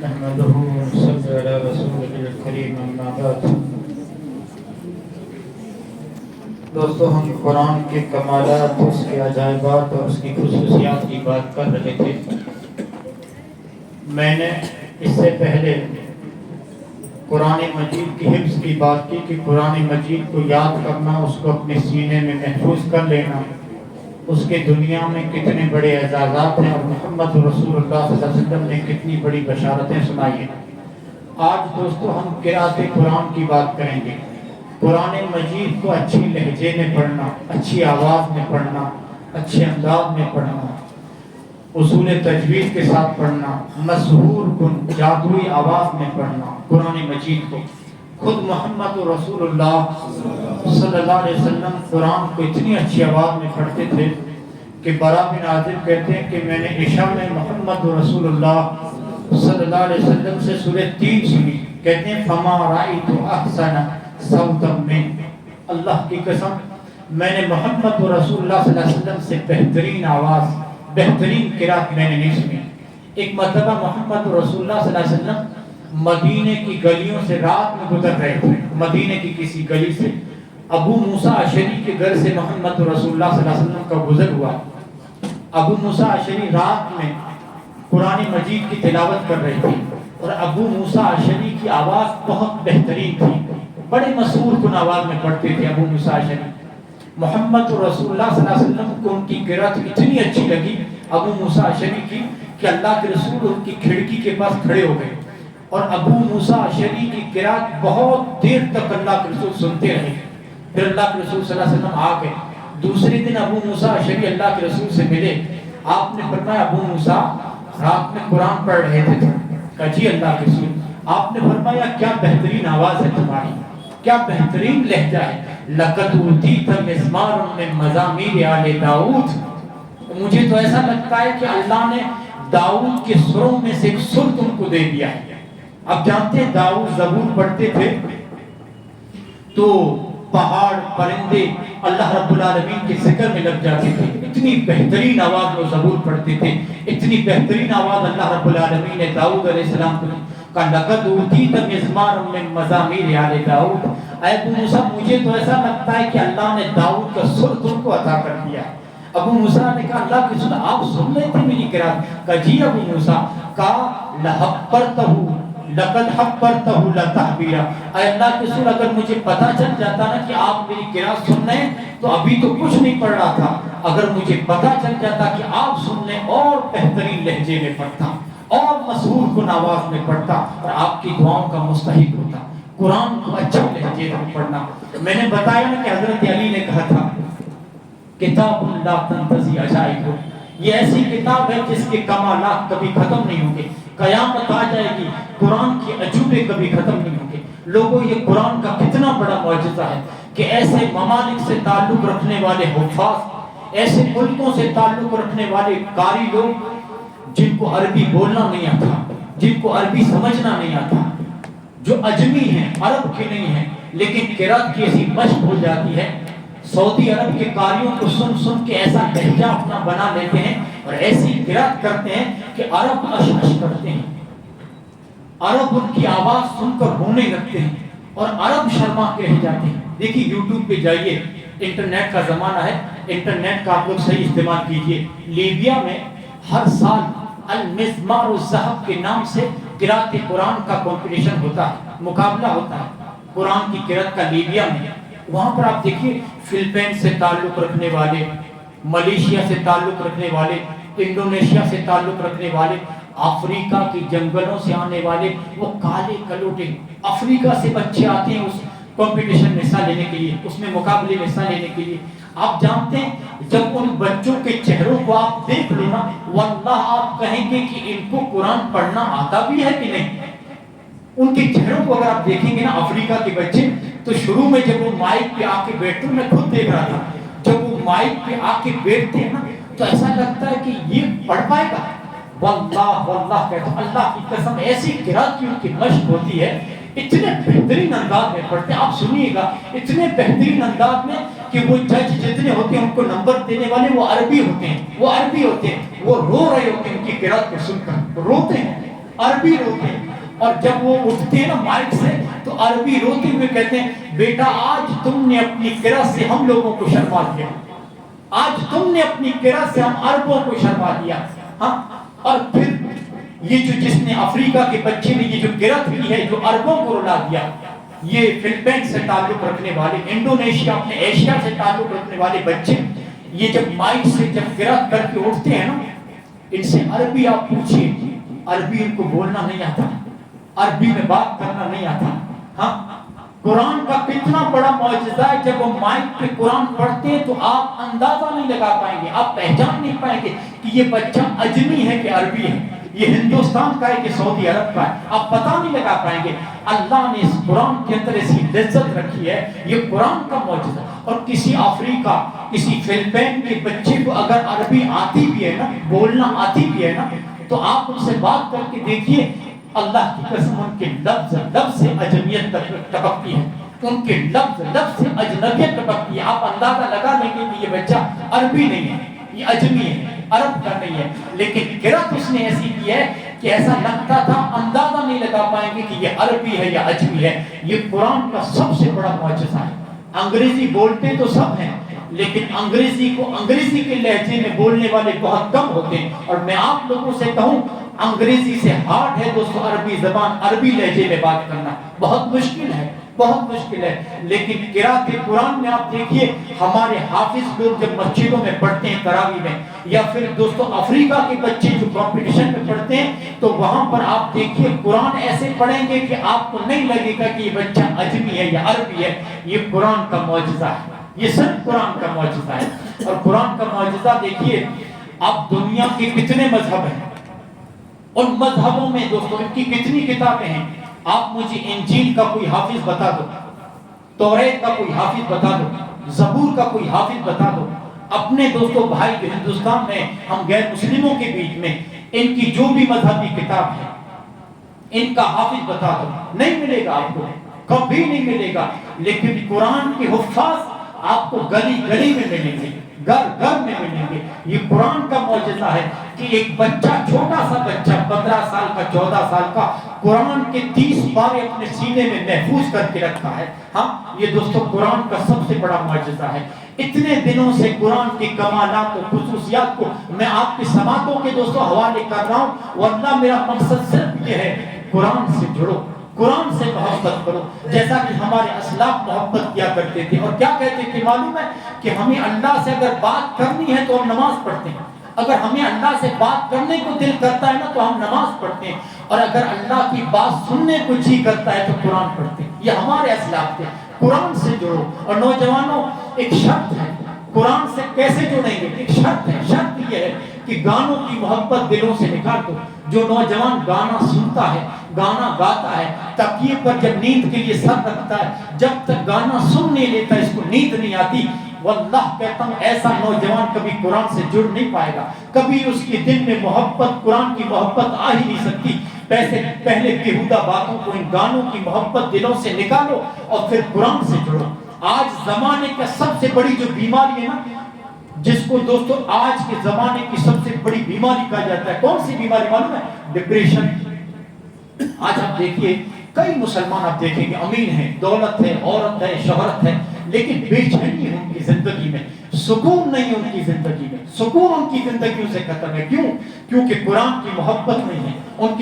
نحمده ونصلي على رسوله الكريم اما بعد۔ دوستو، ہم قرآن کے کمالات، اس کے عجائبات اور اس کی خصوصیات کی بات کر رہے تھے۔ میں نے اس سے پہلے قرآن مجید کی حفظ کی بات کی کہ قرآن مجید کو یاد کرنا، اس کو اپنے سینے میں محفوظ کر لینا، اس کے دنیا میں کتنے بڑے اعزازات ہیں اور محمد رسول اللہ صلی اللہ علیہ وسلم نے کتنی بڑی بشارتیں سنائی ہیں۔ آج دوستو ہم قرأت قرآن کی بات کریں گے۔ قرآن مجید کو اچھی لہجے میں پڑھنا، اچھی آواز میں پڑھنا، اچھے انداز میں پڑھنا، اصول تجوید کے ساتھ پڑھنا، مسحور کن جادوئی آواز میں پڑھنا قرآن مجید کو۔ خود محمد رسول اللہ صلی اللہ علیہ وسلم قرآن کو اتنی اچھی آواز میں پڑھتے تھے کہ برا بن عازب کہتے ہیں کہ میں نے عشاء میں محمد رسول اللہ صلی اللہ علیہ وسلم سے سورہ 3 سنی۔ کہتے ہیں فما رأیت احسن صوتا من، اللہ کی قسم میں نے محمد رسول اللہ صلی اللہ علیہ وسلم سے بہترین آواز، بہترین قرأت میں نے نہیں سنی۔ ایک مرتبہ محمد رسول اللہ صلی اللہ علیہ وسلم مدینے کی گلیوں سے رات میں گزر رہے تھے۔ مدینے کی کسی گلی سے ابو موسیٰ اشعری کے گھر سے محمد رسول اللہ صلی اللہ علیہ وسلم کا گزر ہوا۔ ابو موسیٰ اشعری رات میں قرآن مجید کی تلاوت کر رہے تھے اور ابو موسیٰ اشعری کی آواز بہت بہترین تھی، بڑے مسحور کن آواز میں پڑھتے تھے ابو موسیٰ اشعری۔ محمد رسول اللہ صلی اللہ علیہ وسلم کو ان کی قرأت اتنی اچھی لگی ابو موسیٰ اشعری کی کہ اللہ کے رسول ان کی کھڑکی کے پاس کھڑے ہو گئے اور ابو موسیٰ اشعری کی قرأت بہت دیر تک اللہ کے رسول سنتے رہے۔ پھر اللہ کے رسول صلی اللہ علیہ وسلم آ گئے۔ دوسرے دن ابو موسیٰ اشعری اللہ کے رسول سے ملے۔ آپ نے فرمایا ابو موسیٰ رات میں قرآن پڑھ رہے تھے؟ کہا جی اللہ کے رسول۔ آپ نے فرمایا کیا بہترین آواز ہے تمہاری، کیا بہترین لہجہ ہے۔ لقد اوتیت مزمارا من مزامیر آل داؤد، مجھے تو ایسا لگتا ہے کہ اللہ نے داؤد کے سروں میں سے ایک سر تم کو دے دیا ہے۔ اب جانتے ہیں داؤد زبور پڑھتے تھے تو پہاڑ پرندے اللہ رب العالمین کے ذکر میں لگ جاتے تھے۔ اتنی بہترین آواز وہ زبور پڑھتے تھے، اتنی بہترین آواز اللہ رب العالمین نے داؤد علیہ السلام کو کا لقد اوتیت مزمارا من مزامیر آل داؤد۔ اے ابو موسیٰ مجھے تو ایسا لگتا ہے کہ اللہ نے داؤد کا سر تم کو عطا کر دیا۔ ابو موسیٰ نے کہا اللہ کے رسول آپ سن رہے تھے میری قرأت؟ کہا جی ابو موسیٰ۔ کہا لحبرتہ لقد حبرتہ لتحبیرا، اے اللہ کے رسول اگر مجھے پتا چل جاتا نا کہ آپ میری قرأت سن رہے ہیں تو ابھی تو کچھ نہیں پڑھ رہا تھا، اگر مجھے پتا چل جاتا کہ آپ سن رہے اور بہترین لہجے میں پڑھتا اور مسحور کن آواز میں پڑھتا اور آپ کی دعاؤں کا مستحق ہوتا۔ قرآن کو اچھے لہجے میں پڑھنا۔ میں نے بتایا نا کہ حضرت علی نے کہا تھا کتاب لا تنتہی عجائب، یہ ایسی کتاب ہے جس کے کمالات کبھی ختم نہیں ہوں گے، قیامت آ جائے گی قرآن کے عجوبے کبھی ختم نہیں ہوں گے۔ لوگوں یہ قرآن کا کتنا بڑا معجزہ ہے کہ ایسے ممالک سے تعلق رکھنے والے حفاظ، ایسے ملکوں سے تعلق رکھنے والے قاری لوگ جن کو عربی بولنا نہیں آتا، جن کو عربی سمجھنا نہیں آتا، جو اجمی ہیں عرب کے نہیں ہیں لیکن قرأت کی ایسی مشق ہو جاتی ہے، سعودی عرب کے قاریوں کو سن سن کے ایسا لہجہ اپنا بنا لیتے ہیں اور ایسی قرأت کرتے ہیں کہ عرب اش اش کرتے ہیں، عرب ان کی آواز سن کر رونے لگتے ہیں اور عرب شرما کے رہ جاتے ہیں۔ دیکھیے یوٹیوب پہ جائیے، انٹرنیٹ کا زمانہ ہے، انٹرنیٹ کا آپ لوگ صحیح استعمال کیجئے۔ لیبیا میں ہر سال المزمار الذہب کے نام سے قرأت قرآن کا کمپٹیشن ہوتا ہے، مقابلہ ہوتا ہے قرآن کی قرأت کا لیبیا میں۔ وہاں پر آپ دیکھیے فلپین سے تعلق رکھنے والے، ملیشیا سے تعلق رکھنے والے، انڈونیشیا سے تعلق رکھنے والے، افریقہ کی جنگلوں سے آنے والے وہ کالے کلوٹے، افریقہ سے بچے آتے ہیں اس کمپٹیشن میں حصہ لینے کے لیے، اس میں مقابلے میں حصہ لینے کے لیے۔ آپ جانتے ہیں جب ان بچوں کے چہروں کو آپ دیکھ لو نا واللہ آپ کہیں گے کہ ان کو قرآن پڑھنا آتا بھی ہے کہ نہیں۔ ان کے چہروں کو اگر آپ دیکھیں گے نا افریقہ کے بچے تو شروع میں جب وہ مائک پہ آ کے بیٹھتے میں خود دیکھ رہا تھا، جب وہ مائک پہ آ کے بیٹھتے ہیں نا تو ایسا لگتا ہے کہ یہ پڑھ پائے گا۔ واللہ کہتا ہوں اللہ کی قسم ایسی قرأت کی ان کی مشق ہوتی ہے، اتنے بہترین انداز میں پڑھتے ہیں۔ آپ سنیے گا اتنے بہترین انداز میں کہ وہ جج جتنے ہوتے ہیں ان کو نمبر دینے والے وہ عربی ہوتے ہیں، وہ عربی ہوتے ہیں، وہ رو رہے ہوتے ہیں ان کی قرأت کو سن کر روتے ہیں۔ عربی روتے ہیں، اور جب وہ اٹھتے ہیں نا مائک سے تو عربی روتے ہوئے کہتے ہیں بیٹا آج تم نے اپنی قرأت سے ہم لوگوں کو شرما دیا، آج تم نے اپنی قرأت سے ہم عربوں کو شرما دیا. ہاں، اور پھر یہ جو جس نے افریقہ کے بچے نے یہ جو قرأت کی ہے جو عربوں کو رلا دیا، یہ فلپائن سے تعلق رکھنے والے، انڈونیشیا اپنے ایشیا سے تعلق رکھنے والے بچے، یہ جب مائک سے جب قرأت کر کے اٹھتے ہیں نا، ان سے عربی آپ پوچھیے، عربی ان کو بولنا نہیں آتا، عربی میں بات کرنا نہیں آتا. ہاں، قرآن کا کتنا بڑا معجزہ ہے، جب وہ مائک پہ قرآن پڑھتے ہیں تو آپ اندازہ نہیں لگا پائیں گے، آپ پہچان نہیں پائیں گے کہ یہ بچہ اجمی ہے کہ عربی ہے، یہ ہندوستان کا ہے کہ سعودی عرب کا ہے، آپ پتہ نہیں لگا پائیں گے. اللہ نے اس قرآن کے اندر ایسی لذت رکھی ہے، یہ قرآن کا معجزہ. اور کسی افریقہ، کسی فلپائن کے بچے کو اگر عربی آتی بھی ہے نا، بولنا آتی بھی ہے نا، تو آپ ان سے بات کر کے دیکھیے، اللہ کی قسم ان کے لفظ سے اجمیت ٹپکتی ہے، ان کے لفظ سے اجنبیت ٹپکتی ہے. آپ اندازہ لگا لیں گے کہ یہ بچہ عربی نہیں ہے، یہ اجمی ہے، عرب کا نہیں ہے. لیکن قرأت اس نے ایسی کی ہے کہ ایسا لگتا تھا اندازہ نہیں لگا پائیں گے کہ یہ عربی ہے یا اجمی ہے. یہ قرآن کا سب سے بڑا معجزہ ہے. انگریزی بولتے تو سب ہیں، لیکن انگریزی کو انگریزی کے لہجے میں بولنے والے بہت کم ہوتے ہیں. اور میں آپ لوگوں سے کہوں انگریزی سے ہارڈ ہے دوستو عربی زبان، عربی لہجے میں بات کرنا بہت مشکل ہے، بہت مشکل ہے. لیکن قرأت قرآن میں آپ دیکھیے، ہمارے حافظ لوگ جب مسجدوں میں پڑھتے ہیں تراویح میں، یا پھر دوستو افریقہ کے بچے جو کمپٹیشن میں پڑھتے ہیں، تو وہاں پر آپ دیکھیے قرآن ایسے پڑھیں گے کہ آپ کو نہیں لگے گا کہ یہ بچہ اجمی ہے یا عربی ہے. یہ قرآن کا معجزہ ہے، یہ صرف قرآن کا معجزہ ہے. اور قرآن کا معجزہ دیکھیے، اب دنیا کے کتنے مذہب ہیں، ان مذہبوں میں دوستو ان کی کتنی کتابیں ہیں. آپ مجھے انجیل کا کوئی حافظ بتا دو، توریت کا کوئی حافظ بتا دو، زبور کا کوئی حافظ بتا دو. اپنے دوستو بھائی جو ہندوستان میں ہم غیر مسلموں کے بیچ میں، ان کی جو بھی مذہبی کتاب ہے ان کا حافظ بتا دو، نہیں ملے گا آپ کو، کبھی نہیں ملے گا. لیکن قرآن کے حفاظ آپ کو گلی گلی میں ملیں گے، گھر گھر میں ملیں گے. یہ قرآن کا معجزہ ہے کہ ایک بچہ، چھوٹا سا بچہ 15 سال کا 14 سال کا، قرآن کے 30 پارے اپنے سینے میں محفوظ کر کے رکھا ہے. ہاں، یہ دوستو قرآن کا سب سے بڑا معجزہ ہے. اتنے دنوں سے قرآن کی کمالات و خصوصیات کو میں آپ کی سماعتوں کے دوستو حوالے کر رہا ہوں. واللہ میرا مقصد صرف یہ ہے، قرآن سے جڑو، قرآن سے محبت کرو، جیسا کہ ہمارے اسلاف محبت کیا کرتے تھے. اور کیا کہتے تھے معلوم ہے؟ کہ ہمیں اللہ سے اگر بات کرنی ہے تو ہم نماز پڑھتے ہیں، اگر ہمیں اللہ سے بات کرنے کو دل کرتا ہے نا تو ہم نماز پڑھتے ہیں، اور اگر اللہ کی بات سننے کو جی کرتا ہے تو قرآن پڑھتے ہیں. یہ ہمارے اسلاف تھے. قرآن سے جڑو. اور نوجوانوں، ایک شرط ہے، قرآن سے کیسے جڑیں گے؟ ایک شرط ہے، شرط یہ ہے کہ گانوں کی محبت دلوں سے نکال دو. جو نوجوان گانا سنتا ہے، گانا گاتا ہے، تکیے پر جب نیند کے لیے سر رکھتا ہے، جب تک گانا سن نہیں لیتا اس کو نیند نہیں آتی. واللہ کہتا ہوں ایسا نوجوان کبھی قرآن سے جڑ نہیں پائے گا، کبھی اس کے دل میں محبت، قرآن کی محبت آ ہی نہیں سکتی. پہلے بیہودہ باتوں کو، ان گانوں کی محبت دلوں سے نکالو اور پھر قرآن سے جڑو. آج زمانے کا سب سے بڑی جو بیماری ہے نا، جس کو دوستو آج کے زمانے کی سب سے بڑی بیماری کہا جاتا ہے، کون سی بیماری معلوم ہے؟ ڈپریشن. آج آپ دیکھیے کئی مسلمان آپ دیکھیں گے امین ہیں، دولت ہے، عورت ہے، شہرت ہے، لیکن بے چینی ہے ان کی زندگی میں، سکون نہیں ان کی زندگی میں، سکون ان کی زندگیوں سے ختم ہے. کیوں؟ کیونکہ قرآن کی محبت نہیں ہے ان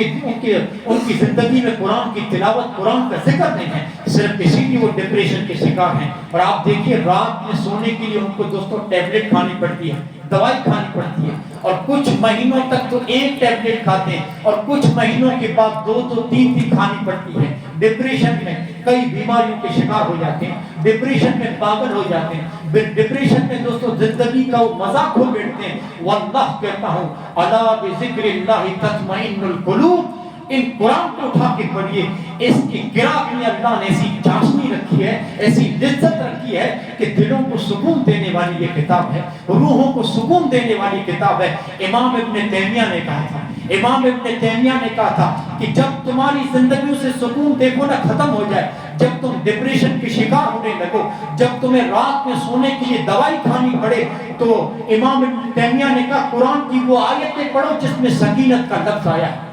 کی زندگی میں، قرآن کی تلاوت، قرآن کا ذکر نہیں ہے. صرف اسی لیے وہ ڈپریشن کے شکار ہیں. اور آپ دیکھیے رات میں سونے کے لیے ان کو دوستوں ٹیبلٹ کھانی پڑتی ہے، دوائی کھانی پڑتی ہے، اور کچھ مہینوں تک تو ایک ٹیبلٹ کھاتے ہیں، اور کچھ مہینوں کے بعد 2-3 کھانی پڑتی ہے. ڈپریشن میں کئی بیماریوں کے شکار ہو جاتے ہیں، ڈپریشن میں پاگل ہو جاتے ہیں، ڈپریشن میں دوستو زندگی کا وہ مزہ کھو بیٹھتے ہیں. واللہ کہتا ہوں الا بذکر اللہ تطمئن القلوب. ان قرآن کو اٹھا کے پڑھیے. اس کی قرأت میں اللہ نے ایسی چاشنی رکھی ہے، ایسی لذت رکھی ہے کہ دلوں کو سکون دینے والی یہ کتاب ہے، روحوں کو سکون دینے والی کتاب ہے. امام ابن تیمیہ نے کہا تھا، امام ابن تیمیہ نے کہا تھا کہ جب تمہاری زندگیوں سے سکون دیکھو نہ ختم ہو جائے، جب تم ڈپریشن کے شکار ہونے لگو، جب تمہیں رات میں سونے کے لیے دوائی کھانی پڑے، تو امام ابن تیمیہ نے کہا قرآن کی وہ آیتیں پڑھو جس میں سکینت کا لفظ آیا ہے.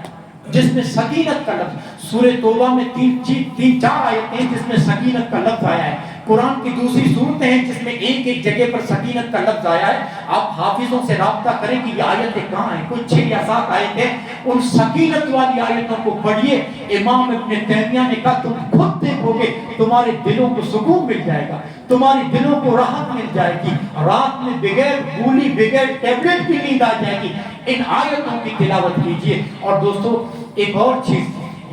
جس میں سکینت کا لفظ، سورہ توبہ میں تین چار آیتیں ہیں جس میں سکینت کا لفظ آیا ہے، قرآن کی دوسری صورتیں ہیں جس میں ایک ایک جگہ پر سکینت کا لفظ آیا ہے۔ آپ حافظوں سے رابطہ کریں کہ یہ آیتیں کہاں ہیں، کچھ 6 یا 7 آیتیں، ان سکینت والی آیتوں کو پڑھیے۔ امام ابن تیمیہ نے کہا تم خود دیکھو گے تمہارے دلوں کو سکون مل جائے گا، تمہاری دلوں کو راحت مل جائے گی، رات میں بغیر گولی بغیر ٹیبلٹ کی نیند آ جائے گی۔ ان آیتوں کی تلاوت کیجئے۔ اور دوستو ایک اور چیز،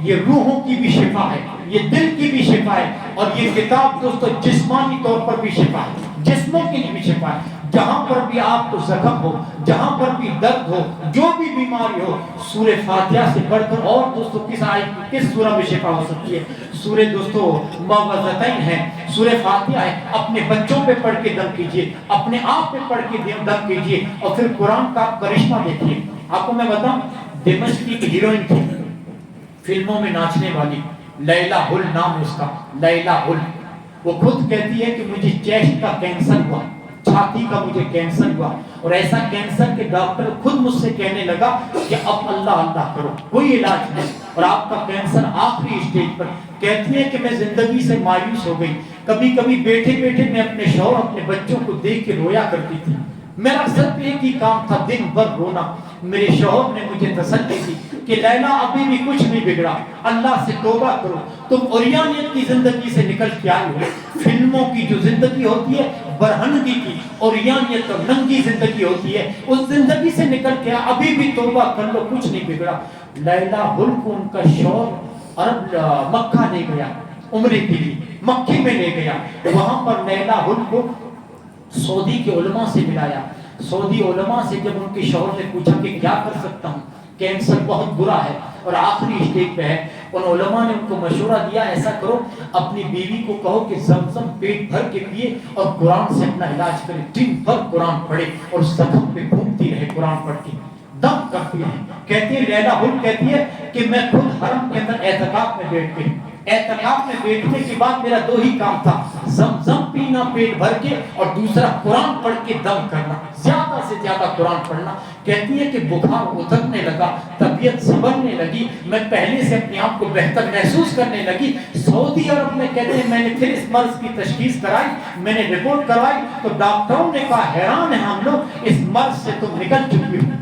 یہ روحوں کی بھی شفا ہے، یہ دل کی بھی شفا ہے، اور یہ کتاب دوستو جسمانی طور پر بھی شفا ہے، جسموں کے لیے بھی شفا ہے۔ جہاں پر بھی آپ کو زخم ہو، جہاں پر بھی درد ہو، جو بھی بیماری ہو، سورہ فاتحہ سے بڑھ کر اور دوستو کس سورہ میں شفا ہو سکتی ہے؟ سورہ دوستو معوذتین ہے، سورہ فاتحہ ہے۔ اپنے بچوں پہ پڑھ کے دم کیجئے، اپنے آپ پہ پڑھ کے دم کیجئے، اور پھر قرآن کا کرشمہ دیکھیے۔ آپ کو میں بتاؤں، دمشقی کی ہیروئن تھی، فلموں میں ناچنے والی، لیلا ہل نام اس کا، لیلا ہل۔ وہ خود کہتی ہے کہ مجھے چیسٹ کا کینسر ہوا، چھاتی کا مجھے کینسر ہوا، اور ایسا کینسر کہ ڈاکٹر خود مجھ سے کہنے لگا کہ اب اللہ اللہ کرو، کوئی علاج نہیں، اور آپ کا کینسر آخری اسٹیج پر۔ کہتی ہے کہ میں زندگی سے مایوس ہو گئی، کبھی کبھی بیٹھے بیٹھے میں اپنے شوہر اپنے بچوں کو دیکھ کے رویا کرتی تھی، میرا صرف ایک ہی کام تھا دن بھر رونا۔ میرے شوہر نے مجھے تسلی دی کہ لیلا ابھی بھی کچھ نہیں بگڑا، اللہ سے توبہ کرو، تم عریانیت کی زندگی سے نکل کے آئے ہو۔ فلموں کی جو زندگی ہوتی ہے برہنگی کی، عریانیت اور ننگی زندگی ہوتی ہے، اس زندگی سے نکل کے ابھی بھی توبہ کر لو، کچھ نہیں بگڑا۔ لیلا ہل کو ان کا شوہر عرب مکہ لے گیا عمرے کے لیے، مکے میں لے گیا، وہاں پر لیلا ہل کو سعودی کے علماء سے ملایا۔ سعودی علماء سے جب ان کے شوہر نے پوچھا کہ کیا کر سکتا ہوں، کینسر بہت برا ہے اور آخری اسٹیج پہ ہے، ان علماء نے ان کو مشورہ دیا ایسا کرو اپنی بیوی کو کہو کہ زمزم پیٹ بھر کے پیے اور قرآن سے اپنا علاج کرے، دن بھر قرآن پڑھے اور زخم پہ گھومتی رہے قرآن پڑھ کے، دم کرتی ہے۔ کہتی ہے لیلا ہل کہتی ہے کہ میں خود حرم کے اندر اعتکاف میں بیٹھ کے، اعتکاف میں بیٹھنے کے بعد میرا 2 ہی کام تھا، زمزم پینا پیٹ بھر کے، اور دوسرا قرآن پڑھ کے دم کرنا، زیادہ سے زیادہ قرآن پڑھنا۔ کہتی ہے کہ بخار اترنے لگا، طبیعت سنبھلنے لگی، میں پہلے سے اپنے آپ کو بہتر محسوس کرنے لگی۔ سعودی عرب میں کہتے ہیں میں نے پھر اس مرض کی تشخیص کرائی، میں نے رپورٹ کروائی تو ڈاکٹروں نے کہا حیران ہے ہم لوگ، اس مرض سے تم نکل چکی ہو،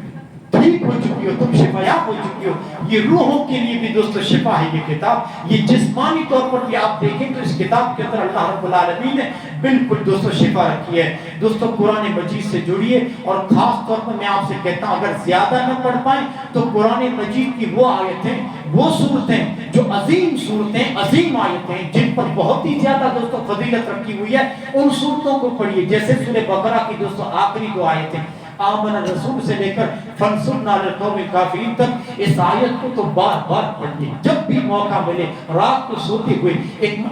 ٹھیک ہو چکی ہو، تم شفایاب ہو چکی ہو۔ یہ روحوں کے لیے بھی دوستو شفا ہے یہ کتاب۔ یہ جسمانی طور پر بھی آپ دیکھیں تو اس کتاب کے اندر اللہ رب العالمین نے بالکل دوستو شفا رکھی ہے۔ دوستو قرآن مجید سے جڑیے، اور خاص طور پر میں آپ سے کہتا ہوں اگر زیادہ نہ پڑھ پائیں تو قرآن مجید کی وہ آیتیں، وہ صورتیں جو عظیم صورتیں، عظیم آیتیں جن پر بہت ہی زیادہ دوستو فضیلت رکھی ہوئی ہے، ان صورتوں کو پڑھیے۔ جیسے سورہ بقرہ کی دوستو آخری 2 آیتیں، آمن الرسول سے لے کر فانصرنا علی القوم الکافرین تک، اس آیت کو تو بار بار پڑھیے جب بھی موقع ملے، رات کو سوتے ہوئے۔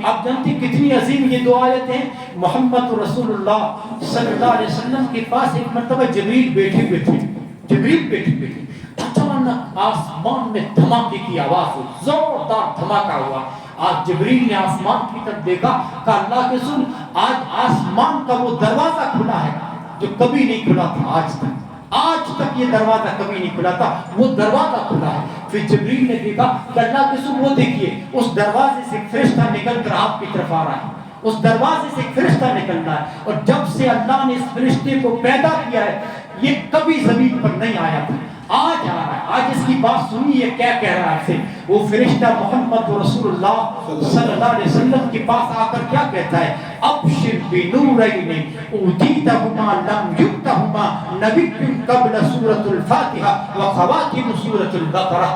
آپ جانتے ہیں کتنی عظیم یہ 2 آیتیں ہیں۔ محمد رسول اللہ صلی اللہ علیہ وسلم کے پاس ایک مرتبہ جبریل بیٹھے ہوئے تھے، جبریل بیٹھے ہوئے تھے، اچانک آسمان میں دھماکے کی آواز ہوئی، زوردار دھماکہ ہوا۔ آج جبریل نے آسمان کی طرف دیکھا، کہا اللہ کے رسول آج آسمان کا وہ دروازہ کھلا ہے جو کبھی نہیں کھلا تھا آج تک یہ دروازہ کبھی نہیں کھلا تھا، وہ دروازہ کھلا ہے۔ پھر جبریل نے دیکھا کہ اللہ کے رسول وہ دیکھیے اس دروازے سے ایک فرشتہ نکل کر آپ کی طرف آ رہا ہے، اس دروازے سے ایک فرشتہ نکل رہا ہے، اور جب سے اللہ نے اس فرشتے کو پیدا کیا ہے یہ کبھی زمین پر نہیں آیا تھا، آج آ رہا ہے۔ آج اس کی بات سنی ہے کیا کہہ رہا ہے؟ وہ فرشتہ محمد رسول اللہ صلی اللہ علیہ وسلم کے پاس آ کر کیا کہتا ہے؟ ابشر بنورین اوتیتہما لم یؤتہما نبی قبل سورۃ الفاتحہ وخواتم سورۃ البقرہ۔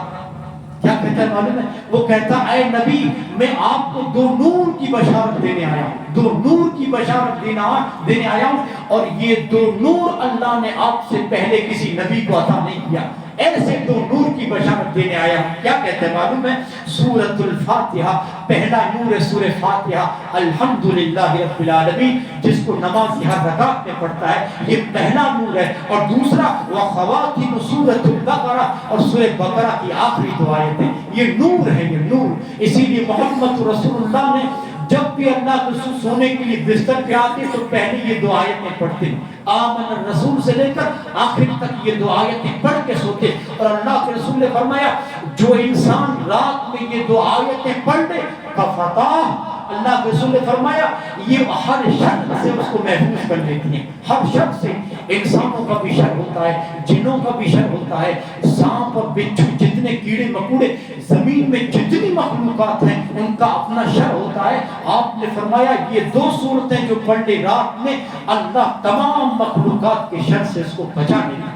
کیا کہتا ہے معلوم ہے؟ وہ کہتا ہے اے نبی میں آپ کو 2 نور کی بشارت دینے آیا ہوں، 2 نور کی بشارت دینے آیا ہوں، اور یہ 2 نور اللہ نے آپ سے پہلے کسی نبی کو عطا نہیں کیا، ایسے 2 نور کی بشارت دینے آیا ہوں۔ کیا کہتے ہیں معلوم ہے؟ سورۃ الفاتحہ، پہلا نور ہے سورہ فاتحہ، الحمدللہ رب العالمین، جس کو نماز ہر رکعت میں پڑھتا ہے یہ پہلا نور ہے، اور دوسرا وخواتم سورۃ البقرہ، اور سورہ بقرہ کی آخری 2 آیتیں، یہ نور ہے، یہ نور۔ اسی لیے محمد رسول اللہ نے جب بھی اللہ کے رسول سونے کے لیے بستر پہ آتے تو پہلے یہ دو آیتیں پڑھتے، آمن الرسول سے لے کر آخر تک یہ دو آیتیں پڑھ کے سوتے۔ اور اللہ کے رسول نے فرمایا جو انسان رات میں یہ دو آیتیں پڑھ لے کفتاہ، اللہ کے رسول نے فرمایا یہ ہر شر سے اس کو محفوظ کر لیتی ہیں، ہر شر سے۔ انسانوں کا بھی شر ہوتا ہے، جنوں کا بھی شر ہوتا ہے، سانپ اور بچھو جتنے کیڑے مکوڑے زمین میں جتنی مخلوقات ہیں ان کا اپنا شر ہوتا ہے۔ آپ نے فرمایا یہ دو صورتیں جو پڑھ لے رات میں اللہ تمام مخلوقات کے شر سے اس کو بچا لے۔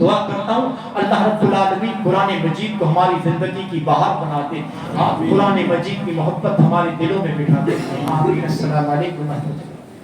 دعا کرتا ہوں اللہ رب العالمین قرآن مجید کو ہماری زندگی کی بہار بنا دے، قرآن مجید کی محبت ہمارے دلوں میں بٹھا دے۔ آمین۔ السلام علیکم ورحمۃ اللہ۔